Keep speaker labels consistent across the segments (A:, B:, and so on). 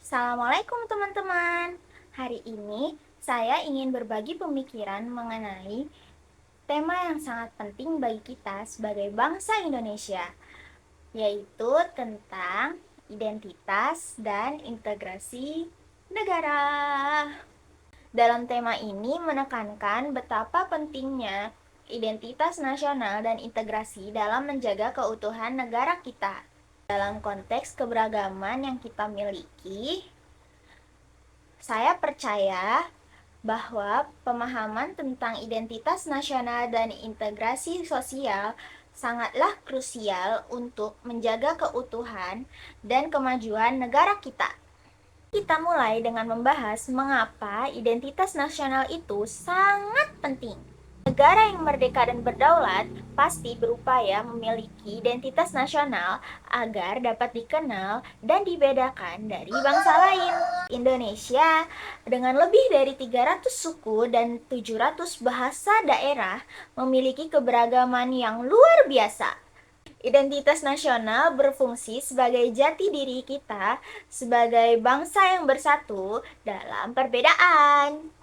A: Assalamualaikum teman-teman. Hari ini saya ingin berbagi pemikiran mengenai tema yang sangat penting bagi kita sebagai bangsa Indonesia, yaitu tentang identitas dan integrasi negara. Dalam tema ini menekankan betapa pentingnya identitas nasional dan integrasi dalam menjaga keutuhan negara kita. Dalam konteks keberagaman yang kita miliki, saya percaya bahwa pemahaman tentang identitas nasional dan integrasi sosial sangatlah krusial untuk menjaga keutuhan dan kemajuan negara kita. Kita mulai dengan membahas mengapa identitas nasional itu sangat penting. Negara yang merdeka dan berdaulat pasti berupaya memiliki identitas nasional agar dapat dikenal dan dibedakan dari bangsa lain. Indonesia dengan lebih dari 300 suku dan 700 bahasa daerah memiliki keberagaman yang luar biasa. Identitas nasional berfungsi sebagai jati diri kita sebagai bangsa yang bersatu dalam perbedaan.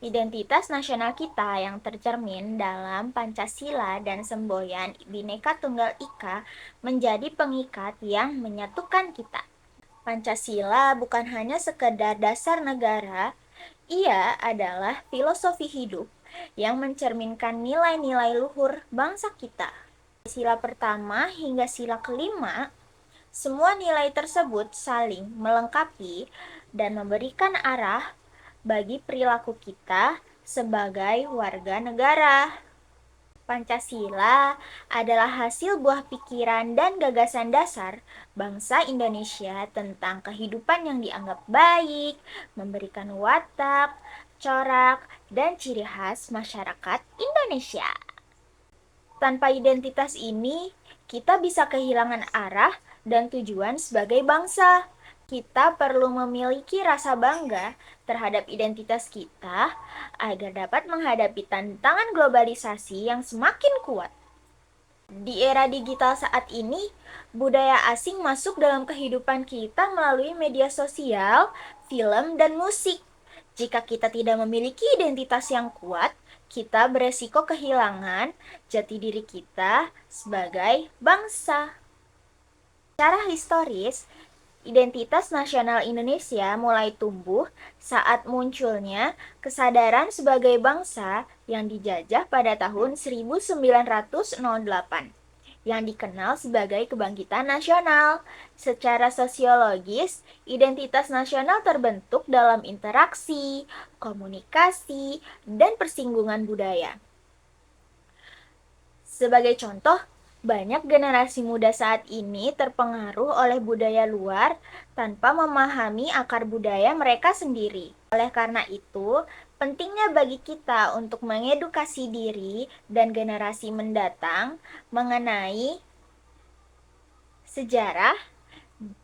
A: Identitas nasional kita yang tercermin dalam Pancasila dan semboyan Bhinneka Tunggal Ika menjadi pengikat yang menyatukan kita. Pancasila bukan hanya sekedar dasar negara, ia adalah filosofi hidup yang mencerminkan nilai-nilai luhur bangsa kita. Sila pertama hingga sila kelima, semua nilai tersebut saling melengkapi dan memberikan arah bagi perilaku kita sebagai warga negara. Pancasila adalah hasil buah pikiran dan gagasan dasar bangsa Indonesia tentang kehidupan yang dianggap baik, memberikan watak, corak, dan ciri khas masyarakat Indonesia. Tanpa identitas ini, kita bisa kehilangan arah dan tujuan sebagai bangsa. Kita perlu memiliki rasa bangga terhadap identitas kita agar dapat menghadapi tantangan globalisasi yang semakin kuat. Di era digital saat ini, budaya asing masuk dalam kehidupan kita melalui media sosial, film, dan musik. Jika kita tidak memiliki identitas yang kuat, kita beresiko kehilangan jati diri kita sebagai bangsa. Secara historis, identitas nasional Indonesia mulai tumbuh saat munculnya kesadaran sebagai bangsa yang dijajah pada tahun 1908, yang dikenal sebagai kebangkitan nasional. Secara sosiologis, identitas nasional terbentuk dalam interaksi, komunikasi, dan persinggungan budaya. Sebagai contoh, banyak generasi muda saat ini terpengaruh oleh budaya luar tanpa memahami akar budaya mereka sendiri. Oleh karena itu, pentingnya bagi kita untuk mengedukasi diri dan generasi mendatang mengenai sejarah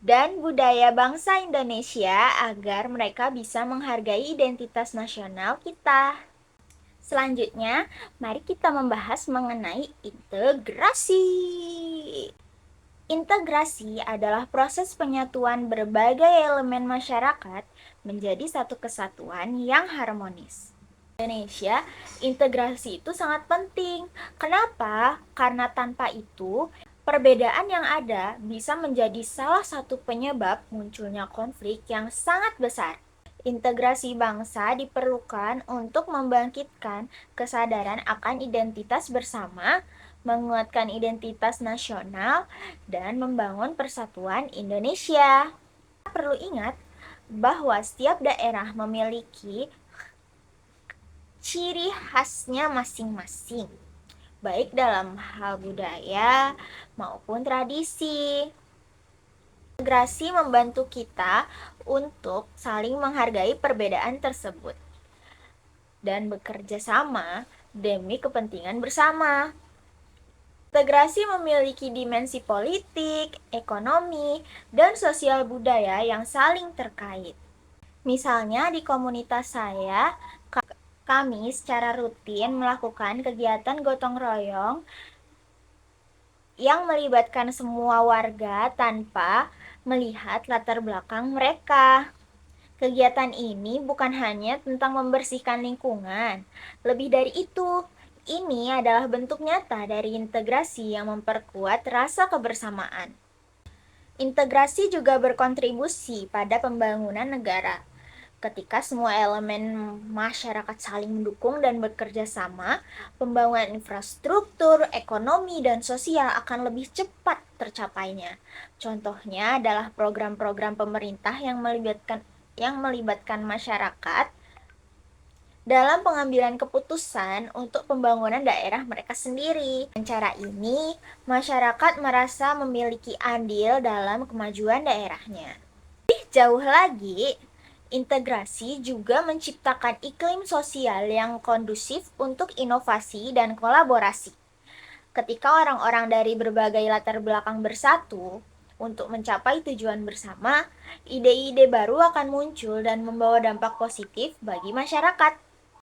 A: dan budaya bangsa Indonesia agar mereka bisa menghargai identitas nasional kita. Selanjutnya, mari kita membahas mengenai integrasi. Integrasi adalah proses penyatuan berbagai elemen masyarakat menjadi satu kesatuan yang harmonis. Indonesia, integrasi itu sangat penting. Kenapa? Karena tanpa itu, perbedaan yang ada bisa menjadi salah satu penyebab munculnya konflik yang sangat besar. Integrasi bangsa diperlukan untuk membangkitkan kesadaran akan identitas bersama, menguatkan identitas nasional, dan membangun persatuan Indonesia. Kita perlu ingat bahwa setiap daerah memiliki ciri khasnya masing-masing, baik dalam hal budaya maupun tradisi. Integrasi membantu kita untuk saling menghargai perbedaan tersebut dan bekerja sama demi kepentingan bersama. Integrasi memiliki dimensi politik, ekonomi, dan sosial budaya yang saling terkait. Misalnya di komunitas saya, kami secara rutin melakukan kegiatan gotong royong yang melibatkan semua warga tanpa melihat latar belakang mereka. Kegiatan ini bukan hanya tentang membersihkan lingkungan. Lebih dari itu, ini adalah bentuk nyata dari integrasi yang memperkuat rasa kebersamaan. Integrasi juga berkontribusi pada pembangunan negara. Ketika semua elemen masyarakat saling mendukung dan bekerja sama, pembangunan infrastruktur, ekonomi, dan sosial akan lebih cepat tercapainya. Contohnya adalah program-program pemerintah yang melibatkan masyarakat dalam pengambilan keputusan untuk pembangunan daerah mereka sendiri. Dengan cara ini, masyarakat merasa memiliki andil dalam kemajuan daerahnya. Lebih jauh lagi, integrasi juga menciptakan iklim sosial yang kondusif untuk inovasi dan kolaborasi. Ketika orang-orang dari berbagai latar belakang bersatu untuk mencapai tujuan bersama, ide-ide baru akan muncul dan membawa dampak positif bagi masyarakat.